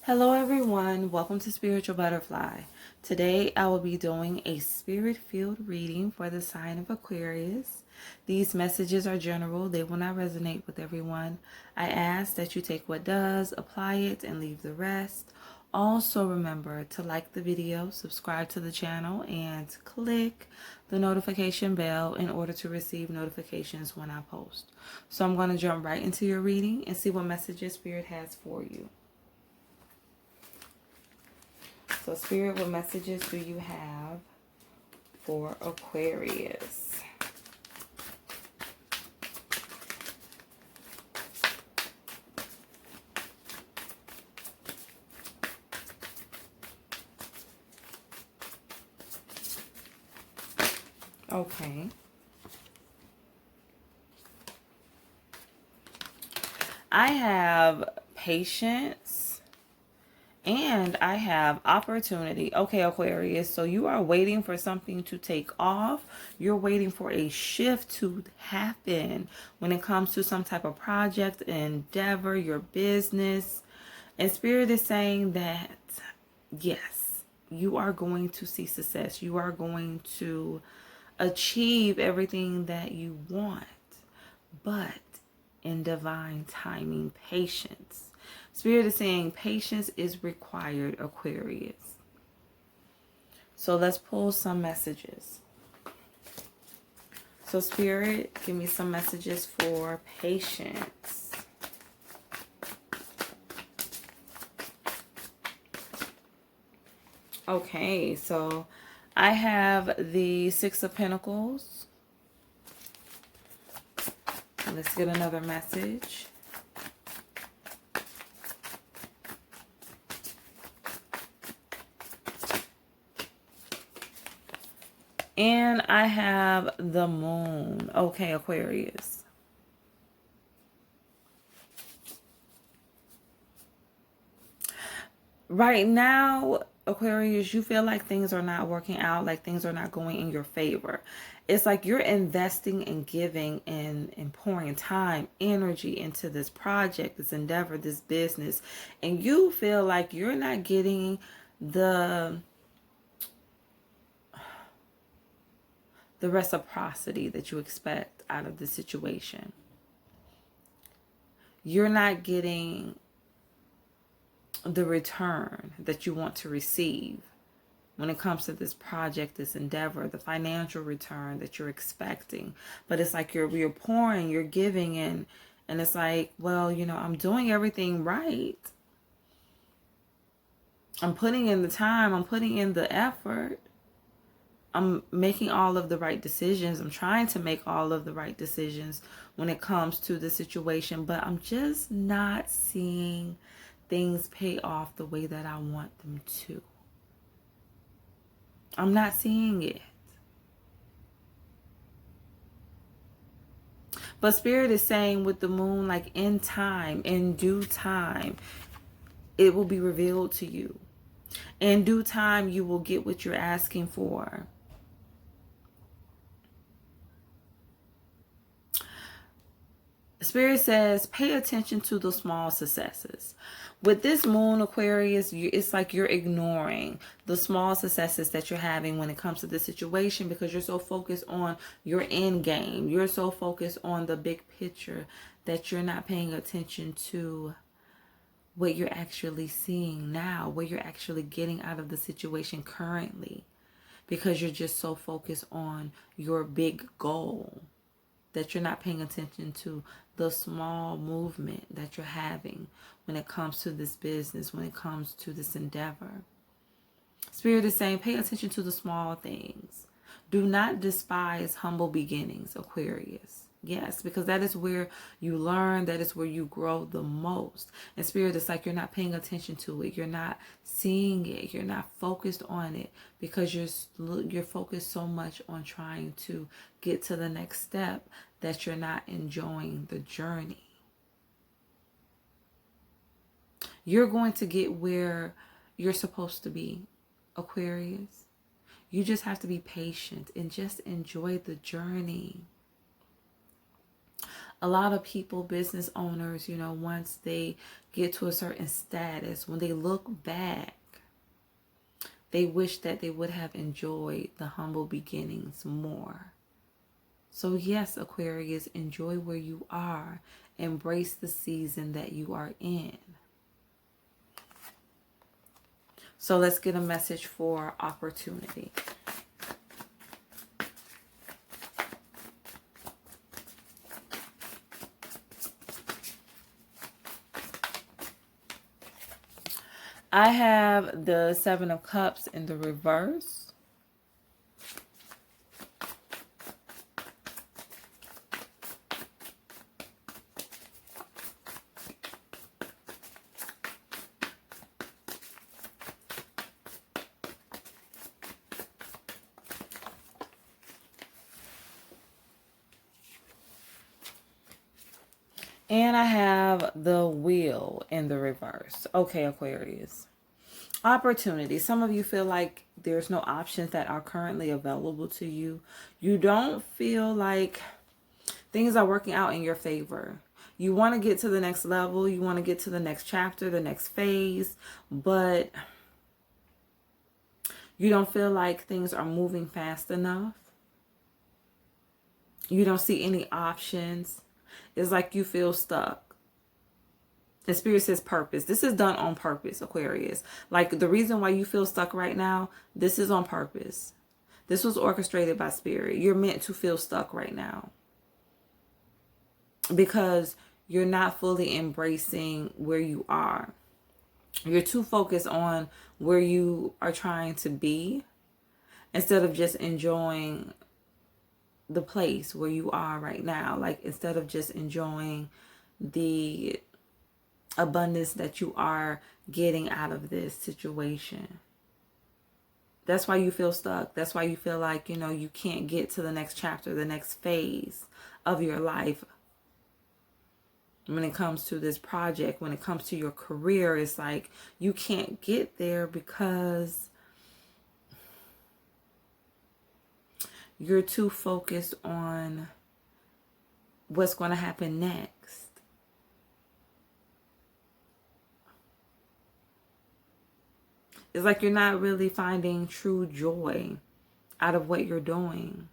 Hello everyone, welcome to Spiritual Butterfly. Today I will be doing a spirit-filled reading for the sign of Aquarius. These messages are general, they will not resonate with everyone. I ask that you take what does, apply it, and leave the rest. Also remember to like the video, subscribe to the channel, and click the notification bell in order to receive notifications when I post. So I'm going to jump right into your reading and see what messages Spirit has for you. So Spirit, what messages do you have for Aquarius? Okay. I have patience and I have opportunity. Okay, Aquarius, so you are waiting for something to take off. You're waiting for a shift to happen when it comes to some type of project, endeavor, your business. And Spirit is saying that, yes, you are going to see success. You are going to achieve everything that you want, but in divine timing, patience. Spirit is saying patience is required, Aquarius. So let's pull some messages. So Spirit, give me some messages for patience. Okay, so I have the Six of Pentacles. Let's get another message. And I have the Moon. Okay, Aquarius. Right now, Aquarius, you feel like things are not working out, like things are not going in your favor. It's like you're investing and giving and pouring time, energy into this project, this endeavor, this business, and you feel like you're not getting the reciprocity that you expect out of the situation. You're not getting the return that you want to receive when it comes to this project, this endeavor, the financial return that you're expecting. But it's like you're pouring, you're giving, and it's like, well, you know, I'm doing everything right. I'm putting in the time, I'm putting in the effort. I'm making all of the right decisions. I'm trying to make all of the right decisions when it comes to the situation, but I'm just not seeing things pay off the way that I want them to. I'm not seeing it. But Spirit is saying with the Moon, like in time, in due time, it will be revealed to you. In due time, you will get what you're asking for. Spirit says, pay attention to the small successes. With this Moon, Aquarius, it's like you're ignoring the small successes that you're having when it comes to this situation because you're so focused on your end game. You're so focused on the big picture that you're not paying attention to what you're actually seeing now, what you're actually getting out of the situation currently, because you're just so focused on your big goal that you're not paying attention to the small movement that you're having when it comes to this business, when it comes to this endeavor. Spirit is saying, pay attention to the small things. Do not despise humble beginnings, Aquarius. Yes, because that is where you learn, that is where you grow the most. And Spirit, it's like you're not paying attention to it. You're not seeing it. You're not focused on it because you're focused so much on trying to get to the next step that you're not enjoying the journey. You're going to get where you're supposed to be, Aquarius. You just have to be patient and just enjoy the journey. A lot of people, business owners, once they get to a certain status, when they look back, they wish that they would have enjoyed the humble beginnings more. So yes, Aquarius, enjoy where you are. Embrace the season that you are in. So let's get a message for opportunity. I have the Seven of Cups in the reverse. And I have the Wheel in the reverse. Okay, Aquarius. Opportunity. Some of you feel like there's no options that are currently available to you. You don't feel like things are working out in your favor. You want to get to the next level. You want to get to the next chapter, the next phase. But you don't feel like things are moving fast enough. You don't see any options. It's like you feel stuck. The Spirit says purpose. This is done on purpose, Aquarius. Like the reason why you feel stuck right now, this is on purpose. This was orchestrated by Spirit. You're meant to feel stuck right now. Because you're not fully embracing where you are. You're too focused on where you are trying to be instead of just enjoying the place where you are right now. Like instead of just enjoying the abundance that you are getting out of this situation. That's why you feel stuck. That's why you feel like, you can't get to the next chapter, the next phase of your life. When it comes to this project, when it comes to your career, it's like you can't get there because you're too focused on what's going to happen next. It's like you're not really finding true joy out of what you're doing.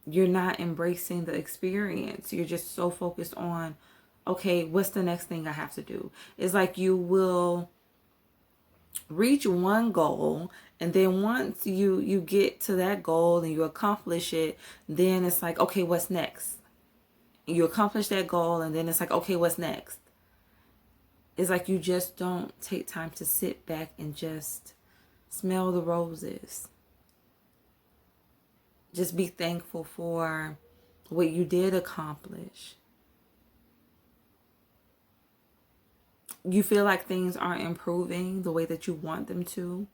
You're not embracing the experience. You're just so focused on, okay, what's the next thing I have to do? It's like you will reach one goal, and then once you get to that goal and you accomplish it, then it's like, okay, what's next? You accomplish that goal, and then it's like, okay, what's next? It's like you just don't take time to sit back and just smell the roses. Just be thankful for what you did accomplish. You feel like things aren't improving the way that you want them to.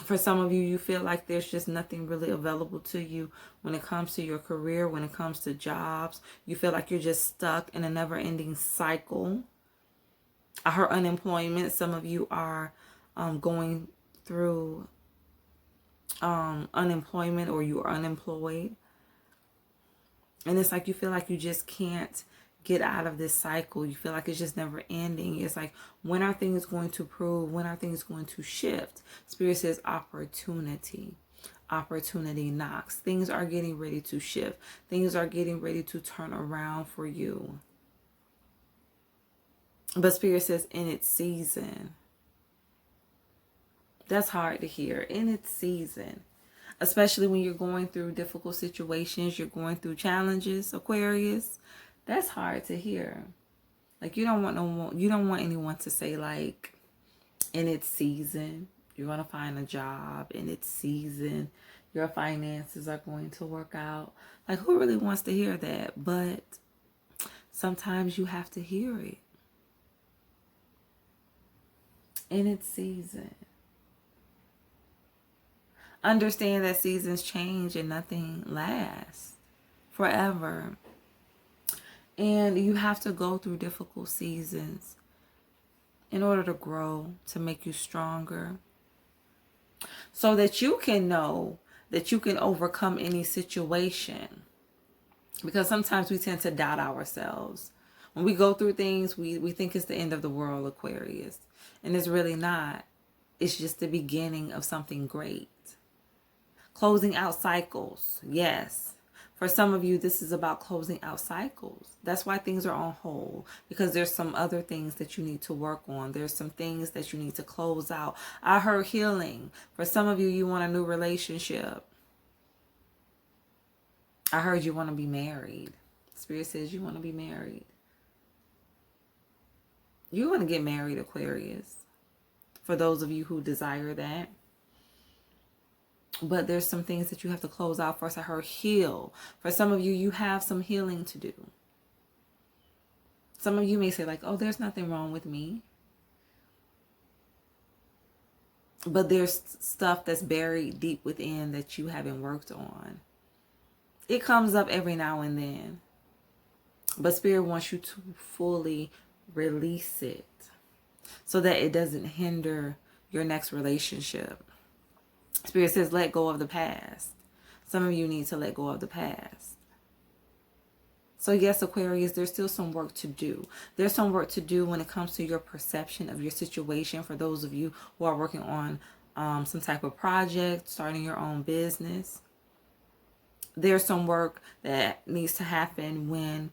For some of you, you feel like there's just nothing really available to you when it comes to your career, when it comes to jobs. You feel like you're just stuck in a never-ending cycle. I heard unemployment. Some of you are going through unemployment, or you are unemployed. And it's like you feel like you just can't get out of this cycle. You feel like it's just never ending. It's like, when are things going to prove? When are things going to shift? Spirit says opportunity. Opportunity knocks. Things are getting ready to shift. Things are getting ready to turn around for you. But Spirit says in its season. That's hard to hear. In its season. Especially when you're going through difficult situations, you're going through challenges, Aquarius. That's hard to hear. Like you don't want anyone to say like, in its season, you're going to find a job. In its season, your finances are going to work out. Like who really wants to hear that? But sometimes you have to hear it. In its season. Understand that seasons change and nothing lasts forever. And you have to go through difficult seasons in order to grow, to make you stronger. So that you can know that you can overcome any situation. Because sometimes we tend to doubt ourselves. When we go through things, we think it's the end of the world, Aquarius. And it's really not. It's just the beginning of something great. Closing out cycles. Yes. For some of you, this is about closing out cycles. That's why things are on hold. Because there's some other things that you need to work on. There's some things that you need to close out. I heard healing. For some of you, you want a new relationship. I heard you want to be married. Spirit says you want to be married. You want to get married, Aquarius. For those of you who desire that. But there's some things that you have to close out first. I heard heal. For some of you, you have some healing to do. Some of you may say like, oh, there's nothing wrong with me. But there's stuff that's buried deep within that you haven't worked on. It comes up every now and then. But Spirit wants you to fully release it so that it doesn't hinder your next relationship. Spirit says let go of the past. Some of you need to let go of the past. So yes, Aquarius, there's still some work to do. There's some work to do when it comes to your perception of your situation. For those of you who are working on some type of project, starting your own business. There's some work that needs to happen when,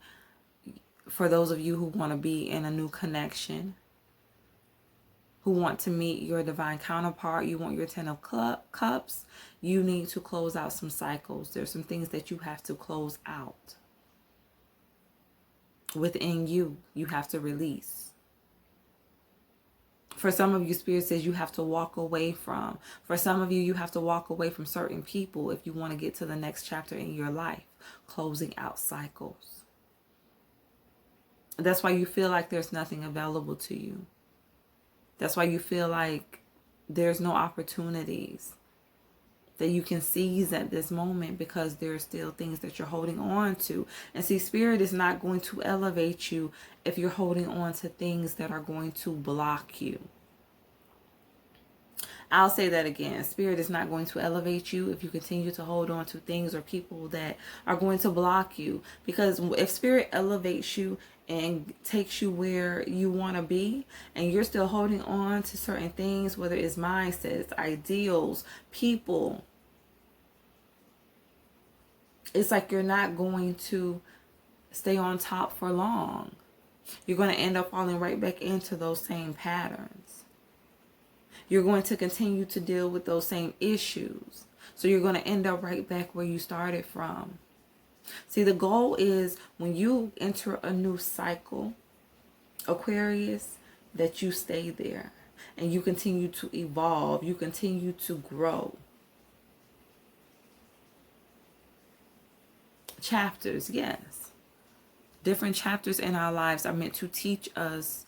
for those of you who want to be in a new connection, who want to meet your divine counterpart, you want your 10 of cups, you need to close out some cycles. There's some things that you have to close out. Within you, you have to release. For some of you, Spirit says you have to walk away from. For some of you, you have to walk away from certain people if you want to get to the next chapter in your life. Closing out cycles. That's why you feel like there's nothing available to you. That's why you feel like there's no opportunities that you can seize at this moment, because there's still things that you're holding on to. And see, Spirit is not going to elevate you if you're holding on to things that are going to block you. I'll say that again. Spirit is not going to elevate you if you continue to hold on to things or people that are going to block you. Because if Spirit elevates you and takes you where you want to be, and you're still holding on to certain things, whether it's mindsets, ideals, people, it's like you're not going to stay on top for long. You're going to end up falling right back into those same patterns. You're going to continue to deal with those same issues. So you're going to end up right back where you started from. See, the goal is when you enter a new cycle, Aquarius, that you stay there and you continue to evolve. You continue to grow. Chapters, yes. Different chapters in our lives are meant to teach us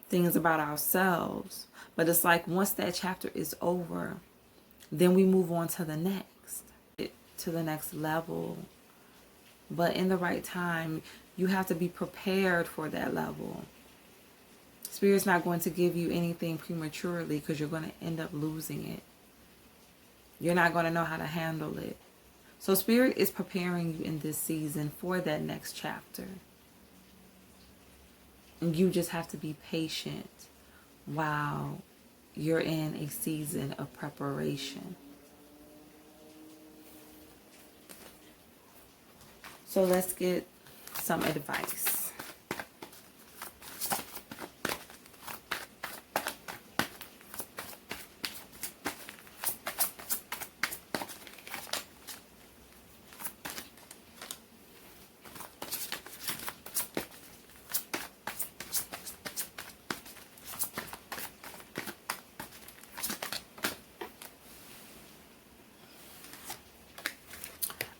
things about ourselves. But it's like once that chapter is over, then we move on to the next level. But in the right time, you have to be prepared for that level. Spirit's not going to give you anything prematurely, because you're going to end up losing it. You're not going to know how to handle it. So Spirit is preparing you in this season for that next chapter. And you just have to be patient while you're in a season of preparation. So let's get some advice.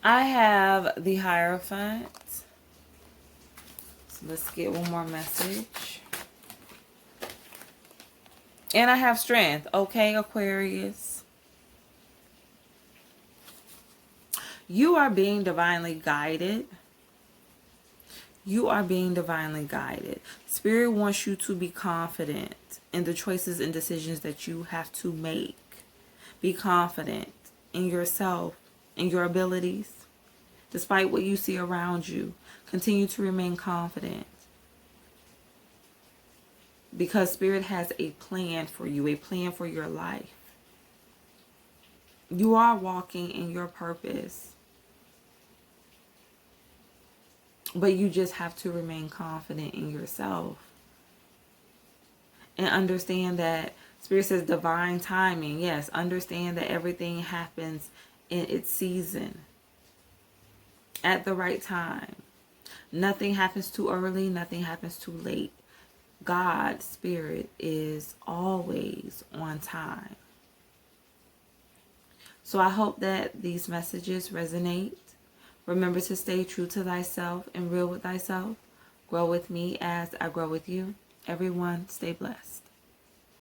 I have the Hierophant. So let's get one more message. And I have Strength. Okay, Aquarius. You are being divinely guided. You are being divinely guided. Spirit wants you to be confident in the choices and decisions that you have to make. Be confident in yourself, in your abilities, Despite what you see around you, continue to remain confident. Because Spirit has a plan for you, a plan for your life. You are walking in your purpose. But you just have to remain confident in yourself. And understand that Spirit says divine timing. Yes, understand that everything happens in its season. At the right time. Nothing happens too early. Nothing happens too late. God's Spirit is always on time. So I hope that these messages resonate. Remember to stay true to thyself and real with thyself. Grow with me as I grow with you. Everyone, stay blessed.